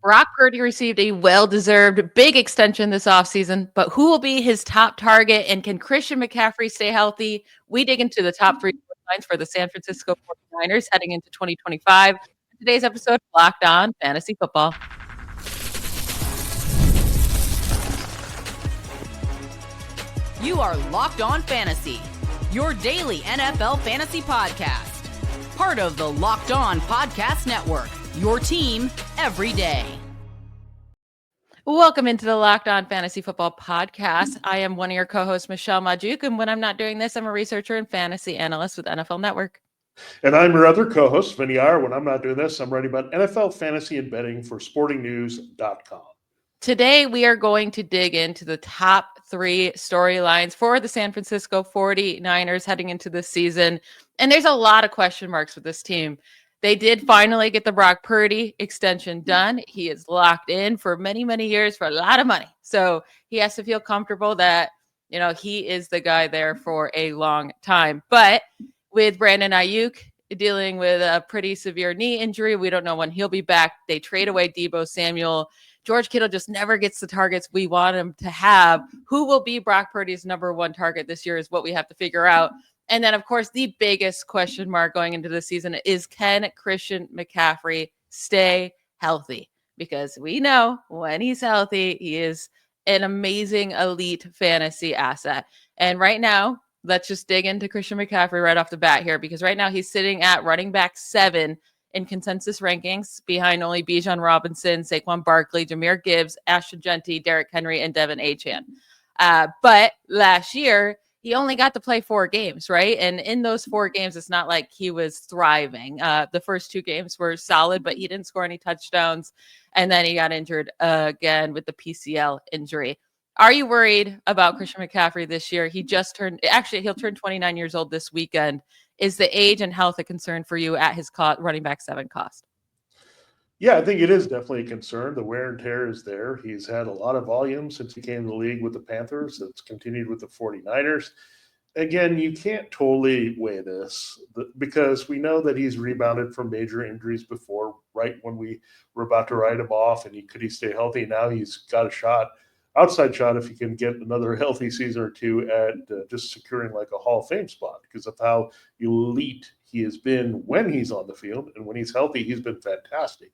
Brock Purdy received a well-deserved big extension this offseason, but who will be his top target, and can Christian McCaffrey stay healthy? We dig into the top three lines for the San Francisco 49ers heading into 2025. Today's episode of Locked On Fantasy Football. You are Locked On Fantasy, your daily NFL fantasy podcast. Part of the Locked On Podcast Network, your team every day. Welcome into the Locked On Fantasy Football podcast. I am one of your co-hosts, Michelle Magdziuk, and when I'm not doing this, I'm a researcher and fantasy analyst with NFL Network. And I'm your other co-host, Vinnie Iyer. When I'm not doing this, I'm writing about NFL fantasy and betting for sportingnews.com. Today, we are going to dig into the top three storylines for the San Francisco 49ers heading into this season. And there's a lot of question marks with this team. They did finally get the Brock Purdy extension done. He is locked in for many, many years for a lot of money. So he has to feel comfortable that, he is the guy there for a long time. But with Brandon Aiyuk dealing with a pretty severe knee injury, we don't know when he'll be back. They trade away Deebo Samuel. George Kittle just never gets the targets we want him to have. Who will be Brock Purdy's number one target this year is what we have to figure out. And then, of course, the biggest question mark going into the season is, can Christian McCaffrey stay healthy? Because we know when he's healthy, he is an amazing elite fantasy asset. And right now, let's just dig into Christian McCaffrey right off the bat here, because right now he's sitting at running back 7 in consensus rankings, behind only Bijan Robinson, Saquon Barkley, Jahmyr Gibbs, Ashton Jeanty, Derrick Henry, and Devin Achane. But last year, he only got to play 4 games, right? And in those 4 games, it's not like he was thriving. The first 2 games were solid, but he didn't score any touchdowns. And then he got injured again with the PCL injury. Are you worried about Christian McCaffrey this year? He'll turn 29 years old this weekend. Is the age and health a concern for you at his running back 7 cost? Yeah, I think it is definitely a concern. The wear and tear is there. He's had a lot of volume since he came to the league with the Panthers. It's continued with the 49ers. Again, you can't totally weigh this because we know that he's rebounded from major injuries before, right when we were about to write him off, and could he stay healthy? Now he's got a shot. Outside shot if he can get another healthy season or two at just securing like a Hall of Fame spot because of how elite he has been when he's on the field, and when he's healthy, he's been fantastic.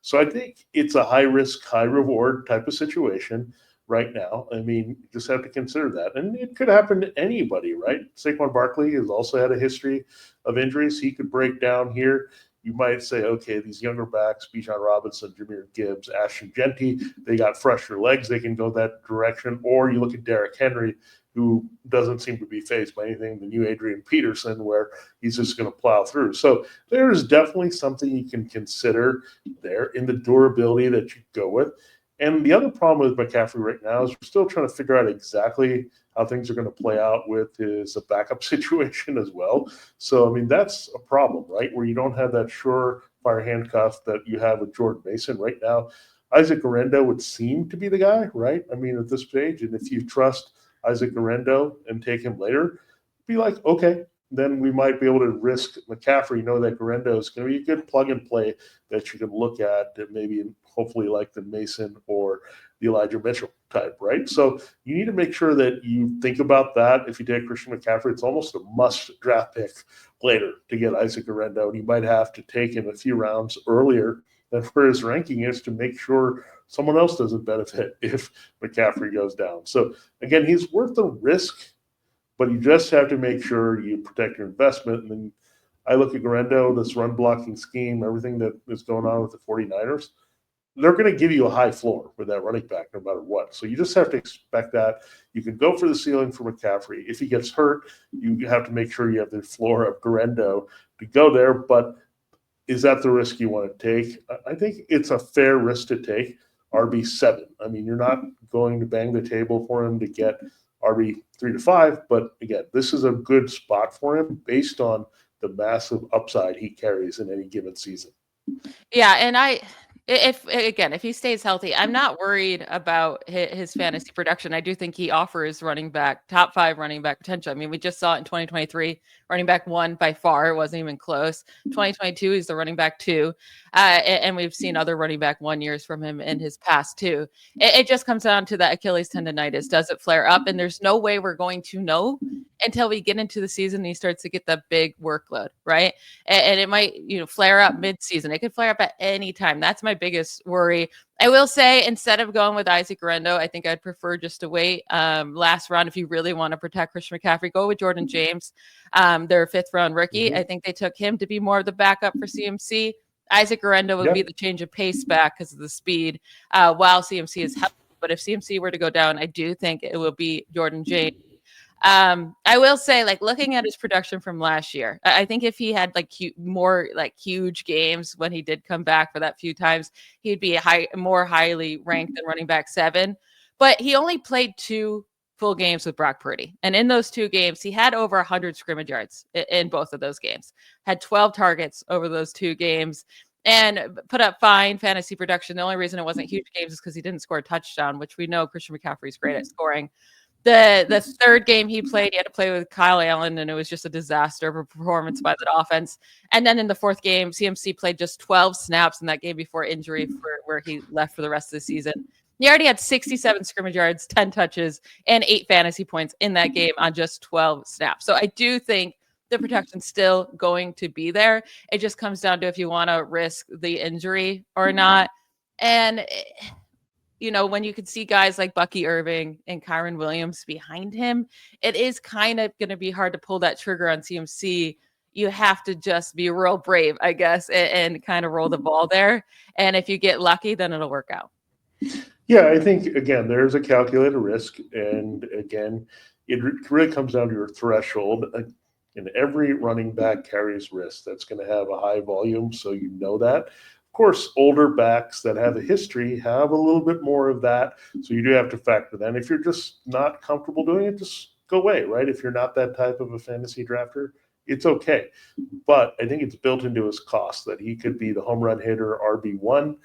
So I think it's a high risk, high reward type of situation right now. I mean, you just have to consider that. And it could happen to anybody, right? Saquon Barkley has also had a history of injuries. He could break down here. You might say, okay, these younger backs, Bijan Robinson, Jahmyr Gibbs, Ashton Jeanty, they got fresher legs. They can go that direction. Or you look at Derrick Henry, who doesn't seem to be fazed by anything, the new Adrian Peterson, where he's just going to plow through. So there is definitely something you can consider there in the durability that you go with. And the other problem with McCaffrey right now is we're still trying to figure out exactly how things are going to play out with his backup situation as well. So, I mean, that's a problem, right? Where you don't have that surefire handcuff that you have with Jordan Mason right now. Isaac Guerendo would seem to be the guy, right? I mean, at this stage, and if you trust Isaac Guerendo and take him later, be like, okay, then we might be able to risk McCaffrey, know that Guerendo is going to be a good plug and play that you can look at that maybe hopefully like the Mason or the Elijah Mitchell type, right? So you need to make sure that you think about that. If you take Christian McCaffrey, it's almost a must draft pick later to get Isaac Guerendo, and you might have to take him a few rounds earlier than where his ranking is to make sure someone else doesn't benefit if McCaffrey goes down. So again, he's worth the risk, but you just have to make sure you protect your investment. And then I look at Guerendo, this run blocking scheme, everything that is going on with the 49ers, they're going to give you a high floor with that running back no matter what. So you just have to expect that. You can go for the ceiling for McCaffrey. If he gets hurt, you have to make sure you have the floor of Guerendo to go there. But is that the risk you want to take? I think it's a fair risk to take. RB7. I mean, you're not going to bang the table for him to get RB 3 to 5, but again, this is a good spot for him based on the massive upside he carries in any given season. Yeah, and If he stays healthy, I'm not worried about his fantasy production. I do think he offers running back, top 5 running back potential. I mean, we just saw it in 2023, running back 1 by far. It wasn't even close. 2022, he's the running back 2. And we've seen other running back 1 years from him in his past too. It just comes down to that Achilles tendonitis. Does it flare up? And there's no way we're going to know until we get into the season and he starts to get that big workload, right? And it might, flare up mid-season. It could flare up at any time. That's my biggest worry. I will say, instead of going with Isaac Guerendo, I think I'd prefer just to wait. Last round, if you really want to protect Christian McCaffrey, go with Jordan James, their 5th-round rookie. Mm-hmm. I think they took him to be more of the backup for CMC. Isaac Guerendo would be the change of pace back because of the speed, while CMC is healthy. But if CMC were to go down, I do think it will be Jordan James. I will say, looking at his production from last year, I think if he had more huge games when he did come back for that few times, he'd be more highly ranked than running back 7. But he only played 2 full games with Brock Purdy. And in those 2 games, he had over 100 scrimmage yards in both of those games, had 12 targets over those 2 games, and put up fine fantasy production. The only reason it wasn't huge games is because he didn't score a touchdown, which we know Christian McCaffrey is great at scoring. The 3rd game he played, he had to play with Kyle Allen, and it was just a disaster of a performance by that offense. And then in the 4th game, CMC played just 12 snaps in that game before injury, where he left for the rest of the season. He already had 67 scrimmage yards, 10 touches, and 8 fantasy points in that game on just 12 snaps. So I do think the protection's still going to be there. It just comes down to if you want to risk the injury or not. And when you could see guys like Bucky Irving and Kyron Williams behind him, it is kind of going to be hard to pull that trigger on CMC. You have to just be real brave, I guess, and kind of roll the ball there. And if you get lucky, then it'll work out. Yeah, I think, again, there's a calculated risk. And again, it really comes down to your threshold. And every running back carries risk. That's going to have a high volume, so you know that. Of course, older backs that have a history have a little bit more of that. So you do have to factor that. If you're just not comfortable doing it, just go away, right? If you're not that type of a fantasy drafter, it's okay. But I think it's built into his cost that he could be the home run hitter RB1.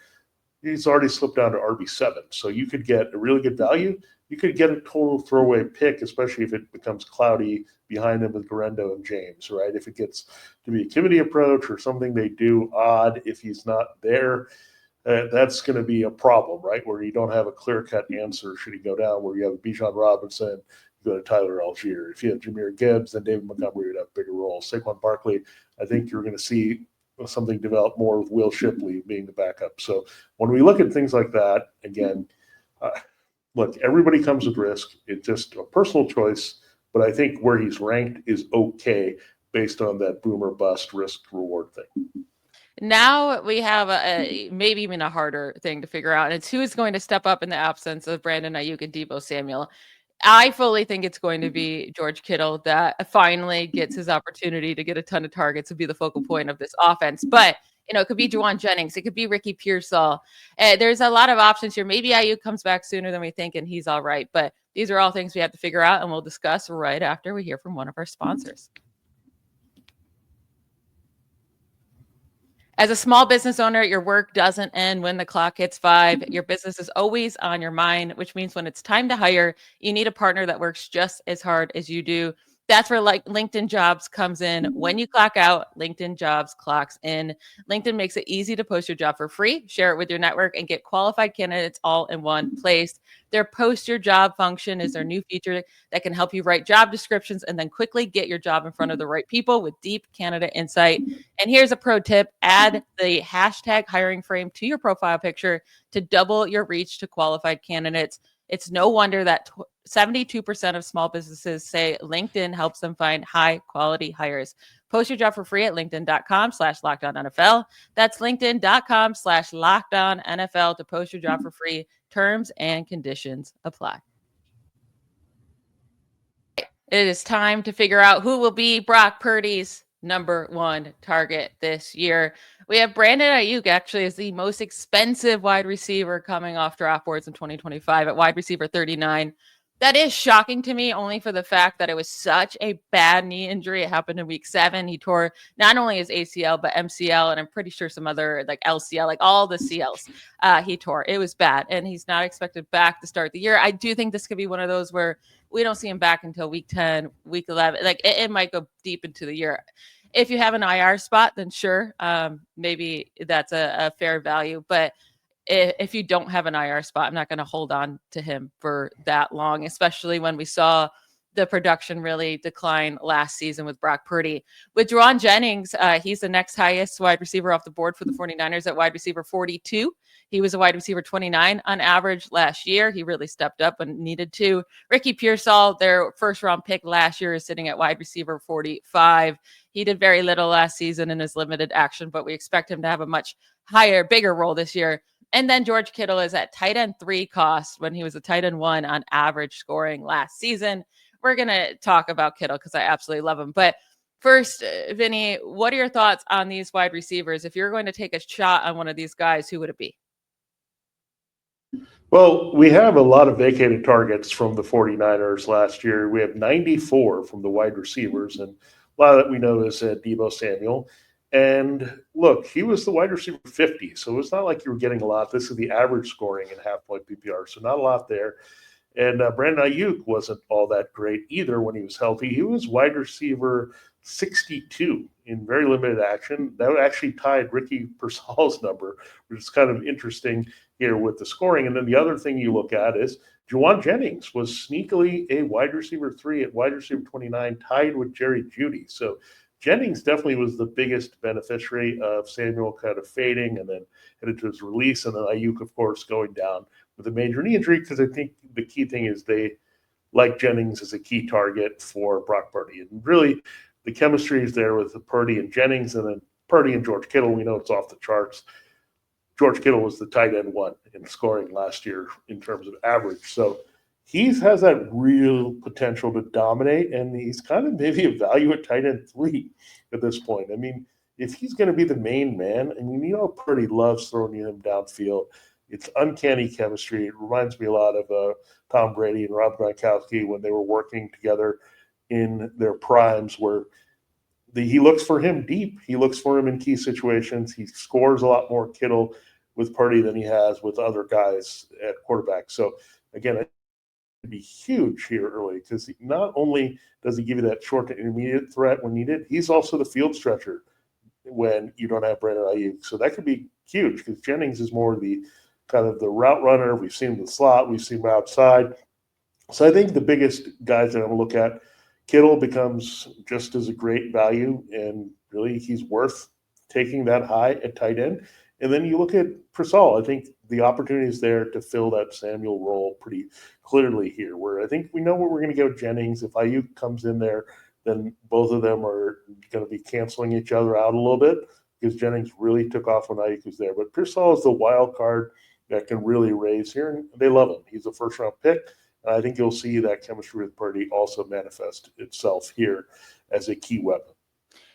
He's already slipped down to RB7. So you could get a really good value. You could get a total throwaway pick, especially if it becomes cloudy behind him with Guerendo and James, right? If it gets to be a committee approach or something they do odd, if he's not there, that's going to be a problem, right? Where you don't have a clear-cut answer should he go down, where you have Bijan Robinson, you go to Tyler Algier. If you have Jahmyr Gibbs, then David Montgomery would have a bigger role. Saquon Barkley, I think you're going to see something develop more with Will Shipley being the backup. So when we look at things like that, again, look, everybody comes with risk. It's just a personal choice. But I think where he's ranked is okay based on that boom or bust risk reward thing. Now we have maybe even a harder thing to figure out. And it's who is going to step up in the absence of Brandon Aiyuk and Deebo Samuel. I fully think it's going to be George Kittle that finally gets his opportunity to get a ton of targets and be the focal point of this offense. But it could be Juwan Jennings. It could be Ricky Pearsall. There's a lot of options here. Maybe Aiyuk comes back sooner than we think, and he's all right. But these are all things we have to figure out, and we'll discuss right after we hear from one of our sponsors. As a small business owner, your work doesn't end when the clock hits 5. Your business is always on your mind, which means when it's time to hire, you need a partner that works just as hard as you do. That's where LinkedIn Jobs comes in. When you clock out, LinkedIn Jobs clocks in. LinkedIn makes it easy to post your job for free, share it with your network, and get qualified candidates all in one place. Their Post Your Job function is their new feature that can help you write job descriptions and then quickly get your job in front of the right people with deep candidate insight. And here's a pro tip. Add the hashtag hiring frame to your profile picture to double your reach to qualified candidates. It's no wonder that 72% of small businesses say LinkedIn helps them find high quality hires. Post your job for free at linkedin.com/LockedOnNFL. That's linkedin.com/LockedOnNFL to post your job for free. Terms and conditions apply. It is time to figure out who will be Brock Purdy's #1 target this year. We have Brandon Aiyuk actually as the most expensive wide receiver coming off draft boards in 2025 at wide receiver 39. That is shocking to me, only for the fact that it was such a bad knee injury. It happened in week 7. He tore not only his ACL, but MCL, and I'm pretty sure some other like LCL, like all the CLs he tore. It was bad, and he's not expected back to start the year. I do think this could be one of those where we don't see him back until week 10, week 11. Like it might go deep into the year. If you have an IR spot, then sure, maybe that's a fair value. But if you don't have an IR spot, I'm not going to hold on to him for that long, especially when we saw the production really decline last season with Brock Purdy. With Juwan Jennings, he's the next highest wide receiver off the board for the 49ers at wide receiver 42. He was a wide receiver 29 on average last year. He really stepped up when needed to. Ricky Pearsall, their first round pick last year, is sitting at wide receiver 45. He did very little last season in his limited action, but we expect him to have a much higher, bigger role this year. And then George Kittle is at tight end 3 cost when he was a tight end 1 on average scoring last season. We're going to talk about Kittle because I absolutely love him. But first, Vinny, what are your thoughts on these wide receivers? If you're going to take a shot on one of these guys, who would it be? Well, we have a lot of vacated targets from the 49ers last year. We have 94 from the wide receivers, and a lot of that we know is Deebo Samuel. And look, he was the wide receiver 50, so it's not like you were getting a lot. This is the average scoring in half-point PPR, so not a lot there. And Brandon Aiyuk wasn't all that great either when he was healthy. He was wide receiver 62 in very limited action. That actually tied Ricky Pearsall's number, which is kind of interesting here with the scoring. And then the other thing you look at is Juwan Jennings was sneakily a wide receiver 3 at wide receiver 29, tied with Jerry Jeudy. So Jennings definitely was the biggest beneficiary of Samuel kind of fading and then headed to his release, and then Aiyuk, of course, going down with a major knee injury, because I think the key thing is they like Jennings as a key target for Brock Purdy. And really, the chemistry is there with Purdy and Jennings, and then Purdy and George Kittle, we know it's off the charts. George Kittle was the tight end 1 in scoring last year in terms of average. So he has that real potential to dominate, and he's kind of maybe a value at tight end 3 at this point. I mean, if he's going to be the main man, I mean, you know, Purdy loves throwing him downfield. It's uncanny chemistry. It reminds me a lot of Tom Brady and Rob Gronkowski when they were working together in their primes, where he looks for him deep. He looks for him in key situations. He scores a lot more Kittle with Purdy than he has with other guys at quarterback. So, again, it'd be huge here early, because not only does he give you that short to intermediate threat when needed, he's also the field stretcher when you don't have Brandon Aiyuk. So that could be huge, because Jennings is more the kind of the route runner. We've seen him in the slot. We've seen him outside. So I think the biggest guys that I'm going to look at, Kittle becomes just as a great value, and really he's worth taking that high at tight end. And then you look at Pearsall. I think the opportunity is there to fill that Samuel role pretty clearly here, where I think we know what we're going to get with Jennings. If Aiyuk comes in there, then both of them are going to be canceling each other out a little bit, because Jennings really took off when Aiyuk was there. But Pearsall is the wild card that can really raise here, and they love him. He's a first-round pick, and I think you'll see that chemistry with Purdy also manifest itself here as a key weapon.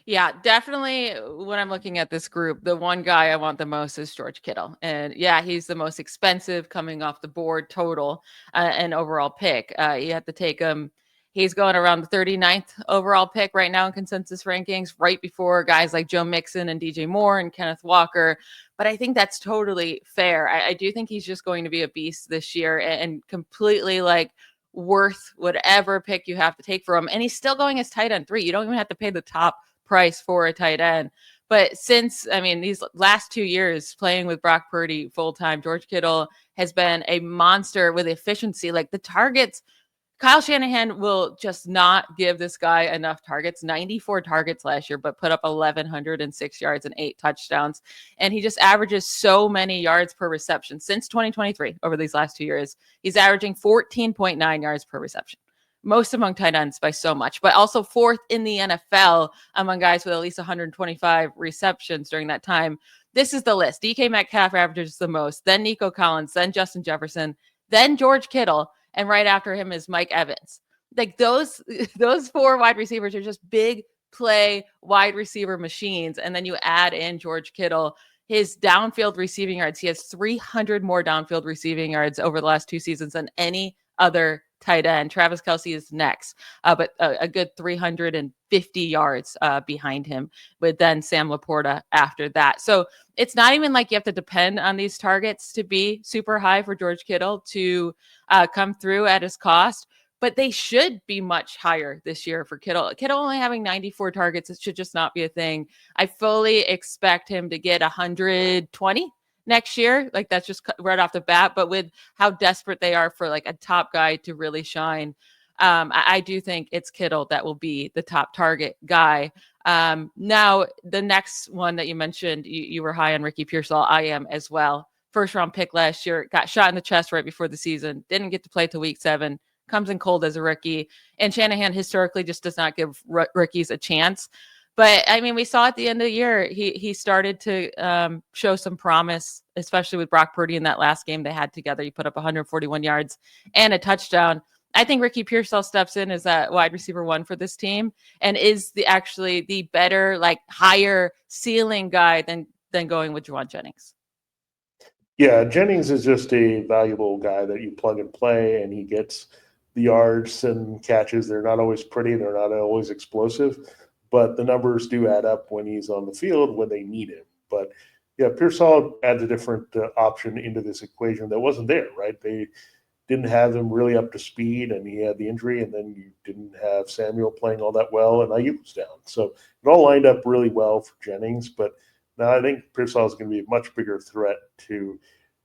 Yeah, definitely. When I'm looking at this group, the one guy I want the most is George Kittle. And yeah, he's the most expensive coming off the board total and overall pick. You have to take him. He's going around the 39th overall pick right now in consensus rankings, right before guys like Joe Mixon and DJ Moore and Kenneth Walker. But I think that's totally fair. I do think he's just going to be a beast this year and completely like worth whatever pick you have to take for him. And he's still going as tight end 3. You don't even have to pay the top price for a tight end. But since, I mean, these last 2 years playing with Brock Purdy full-time, George Kittle has been a monster with efficiency. Like the targets, Kyle Shanahan will just not give this guy enough targets. 94 targets last year, but put up 1,106 yards and 8 touchdowns. And he just averages so many yards per reception since 2023 over these last 2 years. He's averaging 14.9 yards per reception. Most among tight ends by so much, but also 4th in the NFL among guys with at least 125 receptions during that time. This is the list. DK Metcalf averages the most, then Nico Collins, then Justin Jefferson, then George Kittle, and right after him is Mike Evans. Like those 4 wide receivers are just big play wide receiver machines. And then you add in George Kittle, his downfield receiving yards. He has 300 more downfield receiving yards over the last 2 seasons than any other tight end. Travis Kelce is next, but a good 350 yards behind him, with then Sam Laporta after that. So it's not even like you have to depend on these targets to be super high for George Kittle to come through at his cost. But they should be much higher this year for Kittle. Kittle only having 94 targets, it should just not be a thing. I fully expect him to get 120 next year. Like, that's just right off the bat. But with how desperate they are for like a top guy to really shine, I do think it's Kittle that will be the top target guy. Now, the next one that you mentioned, you were high on Ricky Pearsall. I am as well. First round pick last year, got shot in the chest right before the season, didn't get to play till week 7. Comes in cold as a rookie, and Shanahan historically just does not give rookies a chance. But I mean, we saw at the end of the year, he started to show some promise, especially with Brock Purdy in that last game they had together. He put up 141 yards and a touchdown. I think Ricky Pearsall steps in as that wide receiver 1 for this team, and is actually the better, like, higher ceiling guy than going with Juwan Jennings. Yeah, Jennings is just a valuable guy that you plug and play, and he gets the yards and catches. They're not always pretty. They're not always explosive, but the numbers do add up when he's on the field when they need him. But yeah, Pearsall adds a different option into this equation that wasn't there, right? They didn't have him really up to speed, and he had the injury, and then you didn't have Samuel playing all that well, and Aiyuk was down. So it all lined up really well for Jennings. But now I think Pearsall is going to be a much bigger threat to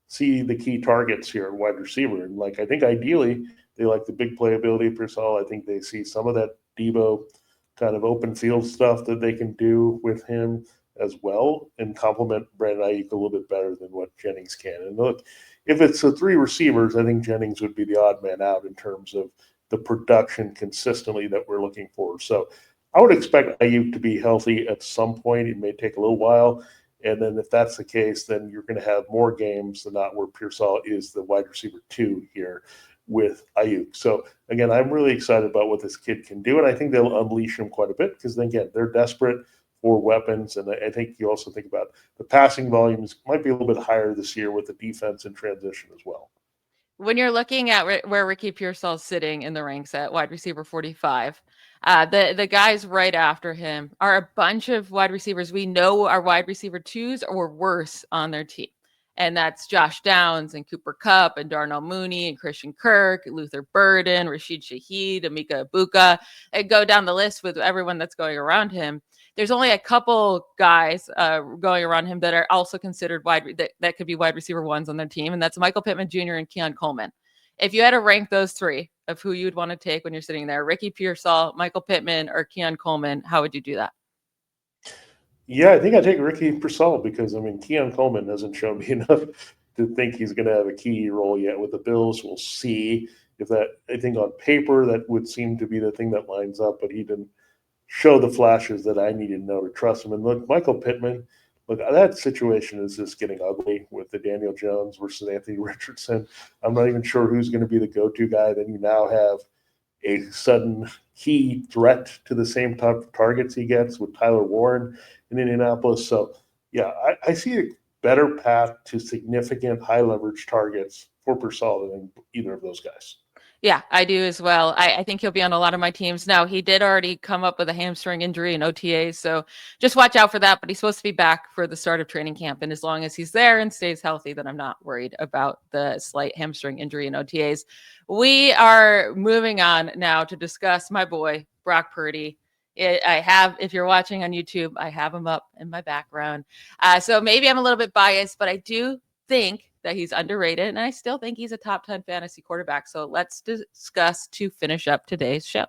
see the key targets here at wide receiver. And like, I think ideally they like the big playability of Pearsall. I think they see some of that Deebo kind of open field stuff that they can do with him as well, and complement Brandon Aiyuk a little bit better than what Jennings can. And look, if it's the 3 receivers, I think Jennings would be the odd man out in terms of the production consistently that we're looking for. So I would expect Aiyuk to be healthy at some point. It may take a little while. And then if that's the case, then you're going to have more games than not where Pearsall is the wide receiver 2 here with Aiyuk. So again, I'm really excited about what this kid can do. And I think they'll unleash him quite a bit, because again, they're desperate for weapons. And I think you also think about the passing volumes might be a little bit higher this year with the defense in transition as well. When you're looking at where Ricky Pearsall is sitting in the ranks at wide receiver 45, the guys right after him are a bunch of wide receivers we know are wide receiver 2s or worse on their team. And that's Josh Downs and Cooper Kupp and Darnell Mooney and Christian Kirk, Luther Burden, Rashid Shaheed, Emeka Egbuka, and go down the list with everyone that's going around him. There's only a couple guys going around him that are also considered that could be wide receiver 1s on their team, and that's Michael Pittman Jr. and Keon Coleman. If you had to rank those 3 of who you'd want to take when you're sitting there, Ricky Pearsall, Michael Pittman, or Keon Coleman, how would you do that? Yeah, I think I take Ricky Pearsall, because, I mean, Keon Coleman hasn't shown me enough to think he's going to have a key role yet with the Bills. We'll see if that, I think on paper that would seem to be the thing that lines up, but he didn't show the flashes that I needed to know to trust him. And look, Michael Pittman, look, that situation is just getting ugly with the Daniel Jones versus Anthony Richardson. I'm not even sure who's going to be the go-to guy. Then you now have a sudden key threat to the same type of targets he gets with Tyler Warren in Indianapolis. So, yeah, I see a better path to significant high leverage targets for Pearsall than either of those guys. Yeah, I do as well. I think he'll be on a lot of my teams. Now, he did already come up with a hamstring injury in OTAs, so just watch out for that. But he's supposed to be back for the start of training camp. And as long as he's there and stays healthy, then I'm not worried about the slight hamstring injury in OTAs. We are moving on now to discuss my boy, Brock Purdy. If you're watching on YouTube, I have him up in my background. So maybe I'm a little bit biased, but I do think that he's underrated, and I still think he's a top 10 fantasy quarterback. So let's discuss to finish up today's show.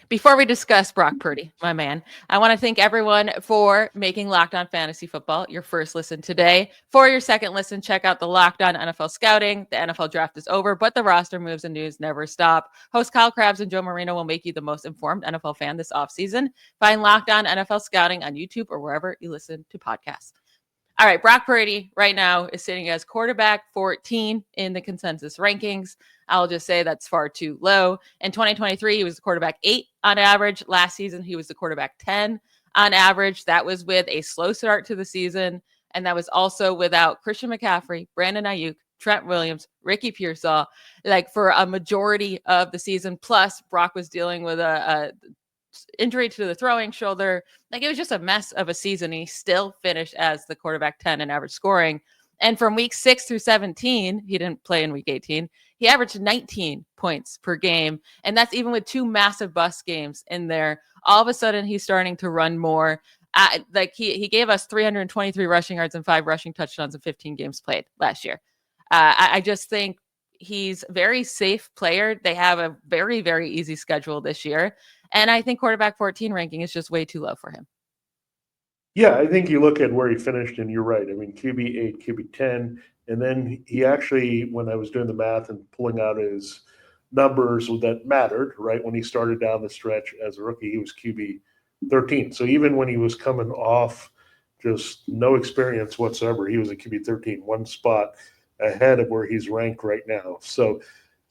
Before we discuss Brock Purdy, my man, I want to thank everyone for making Locked On Fantasy Football your first listen today. For your second listen, check out the Locked On NFL Scouting. The NFL draft is over, but the roster moves and news never stop. Host Kyle Krabs and Joe Marino will make you the most informed NFL fan this offseason. Find Locked On NFL Scouting on YouTube or wherever you listen to podcasts. All right, Brock Purdy right now is sitting as quarterback 14 in the consensus rankings. I'll just say that's far too low. In 2023, he was the quarterback 8 on average. Last season, he was the quarterback 10 on average. That was with a slow start to the season, And that was also without Christian McCaffrey, Brandon Aiyuk, Trent Williams, Ricky Pearsall, like for a majority of the season. Plus, Brock was dealing with a injury to the throwing shoulder. Like, it was just a mess of a season. He still finished as the quarterback 10 in average scoring. And from week 6 through 17, he didn't play in week 18. He averaged 19 points per game. And that's even with 2 massive bust games in there. All of a sudden, he's starting to run more. Like he gave us 323 rushing yards and 5 rushing touchdowns in 15 games played last year. I just think he's a very safe player. They have a very, very easy schedule this year. And I think quarterback 14 ranking is just way too low for him. Yeah, I think you look at where he finished, and you're right. I mean, QB8, QB10, and then he actually, when I was doing the math and pulling out his numbers that mattered, right, when he started down the stretch as a rookie, he was QB13. So even when he was coming off just no experience whatsoever, he was a QB13, one spot ahead of where he's ranked right now. So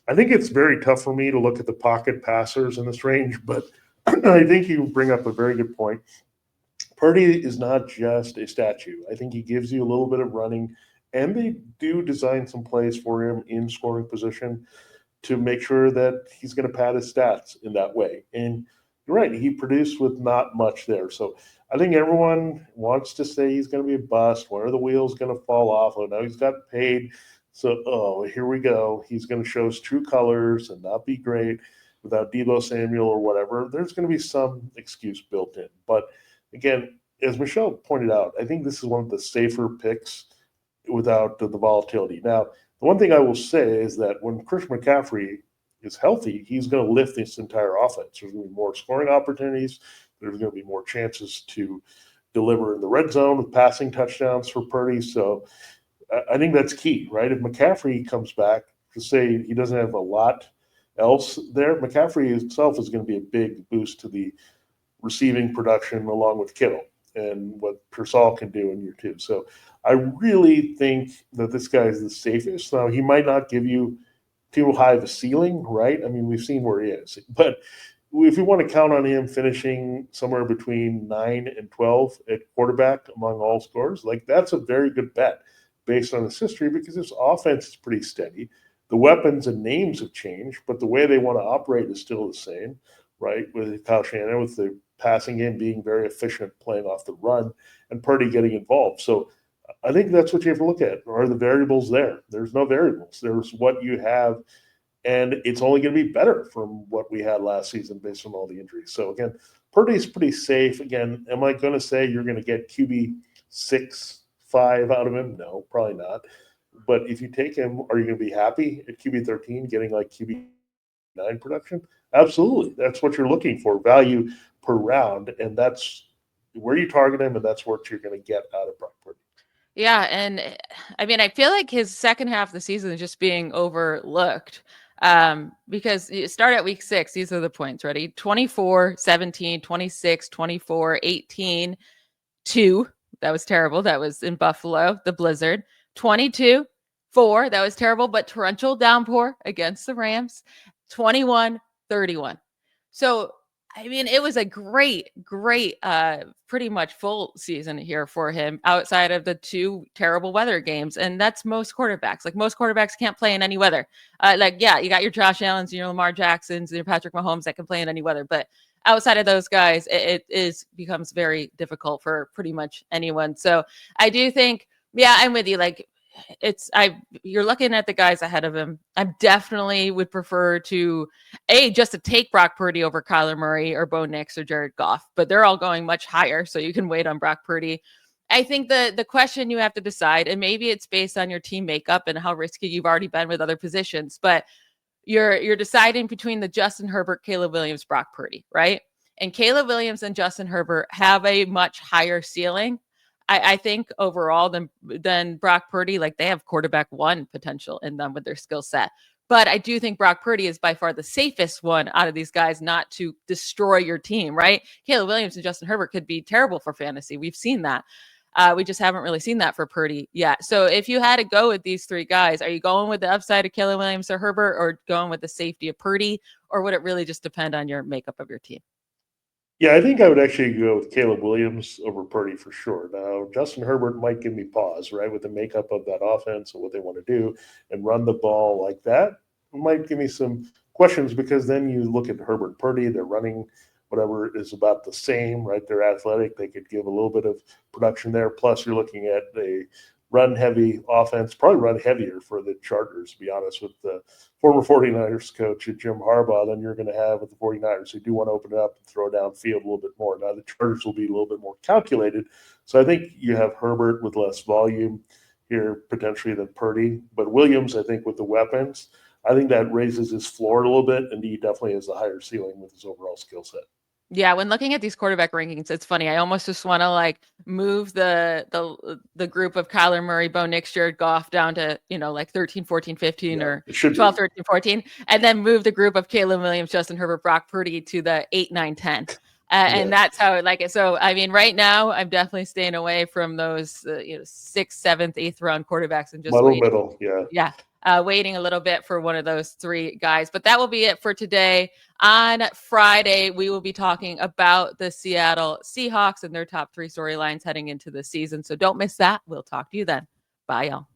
I think it's very tough for me to look at the pocket passers in this range, but I think you bring up a very good point. Purdy is not just a statue. I think he gives you a little bit of running, and they do design some plays for him in scoring position to make sure that he's going to pad his stats in that way. And you're right, he produced with not much there. So I think everyone wants to say he's going to be a bust. When are the wheels going to fall off? Oh, now he's got paid. So, here we go. He's going to show his true colors and not be great without Deebo Samuel or whatever. There's going to be some excuse built in. But again, as Michelle pointed out, I think this is one of the safer picks without the volatility. Now, the one thing I will say is that when Christian McCaffrey is healthy, he's going to lift this entire offense. There's going to be more scoring opportunities. There's going to be more chances to deliver in the red zone with passing touchdowns for Purdy. So I think that's key, right? If McCaffrey comes back, to say he doesn't have a lot else there, McCaffrey itself is going to be a big boost to the receiving production along with Kittle and what Pearsall can do in year 2. So I really think that this guy is the safest. Now, he might not give you too high of a ceiling, right? I mean, we've seen where he is. But if you want to count on him finishing somewhere between 9 and 12 at quarterback among all scorers, like that's a very good bet based on his history because his offense is pretty steady. The weapons and names have changed, but the way they want to operate is still the same, right? With Kyle Shanahan, with the passing game being very efficient, playing off the run, and Purdy getting involved. So I think that's what you have to look at. Are the variables there? There's no variables. There's what you have, and it's only going to be better from what we had last season based on all the injuries. So again, Purdy's pretty safe. Again, am I going to say you're going to get QB 6, 5 out of him? No, probably not. But if you take him, are you going to be happy at QB 13 getting like QB 9 production? Absolutely. That's what you're looking for, value per round, and that's where you target him, and that's what you're going to get out of Brock Purdy. Yeah, and I mean, I feel like his second half of the season is just being overlooked because you start at week 6. These are the points, ready? 24, 17, 26, 24, 18, 2. That was terrible. That was in Buffalo, the blizzard. 22, 4. That was terrible, but torrential downpour against the Rams. 21, 31. So, I mean, it was a great, pretty much full season here for him outside of the 2 terrible weather games. And that's most quarterbacks. Like, most quarterbacks can't play in any weather. You got your Josh Allens, your Lamar Jacksons, your Patrick Mahomes that can play in any weather. But outside of those guys, it becomes very difficult for pretty much anyone. So I do think, yeah, I'm with you. Like, you're looking at the guys ahead of him. I definitely would prefer to just to take Brock Purdy over Kyler Murray or Bo Nix or Jared Goff, but they're all going much higher, so you can wait on Brock Purdy. I think the question you have to decide, and maybe it's based on your team makeup and how risky you've already been with other positions, but you're deciding between the Justin Herbert, Caleb Williams, Brock Purdy, right? And Caleb Williams and Justin Herbert have a much higher ceiling, I think, overall than Brock Purdy. Like, they have quarterback 1 potential in them with their skill set. But I do think Brock Purdy is by far the safest one out of these guys not to destroy your team, right? Caleb Williams and Justin Herbert could be terrible for fantasy. We've seen that. We just haven't really seen that for Purdy yet. So if you had to go with these 3 guys, are you going with the upside of Caleb Williams or Herbert, or going with the safety of Purdy? Or would it really just depend on your makeup of your team? Yeah, I think I would actually go with Caleb Williams over Purdy for sure. Now, Justin Herbert might give me pause, right, with the makeup of that offense and what they want to do and run the ball like that. It might give me some questions because then you look at Herbert Purdy, they're running whatever is about the same, right? They're athletic. They could give a little bit of production there. Plus, you're looking at a run heavy offense, probably run heavier for the Chargers, to be honest, with the former 49ers coach Jim Harbaugh than you're going to have with the 49ers who do want to open it up and throw downfield a little bit more. Now, the Chargers will be a little bit more calculated. So I think you have Herbert with less volume here potentially than Purdy. But Williams, I think with the weapons, I think that raises his floor a little bit, and he definitely has a higher ceiling with his overall skill set. Yeah, when looking at these quarterback rankings, it's funny. I almost just want to like move the group of Kyler Murray, Bo Nix, Jared Goff down to, like 13, 14, 15 or 12, 13, 14, and then move the group of Caleb Williams, Justin Herbert, Brock Purdy to the 8, 9, 10. And that's how I like it. So, I mean, right now I'm definitely staying away from those, 6th, 7th, 8th round quarterbacks and just middle. Yeah. Yeah. Waiting a little bit for one of those three guys. But that will be it for today. On Friday, we will be talking about the Seattle Seahawks and their top 3 storylines heading into the season. So don't miss that. We'll talk to you then. Bye, y'all.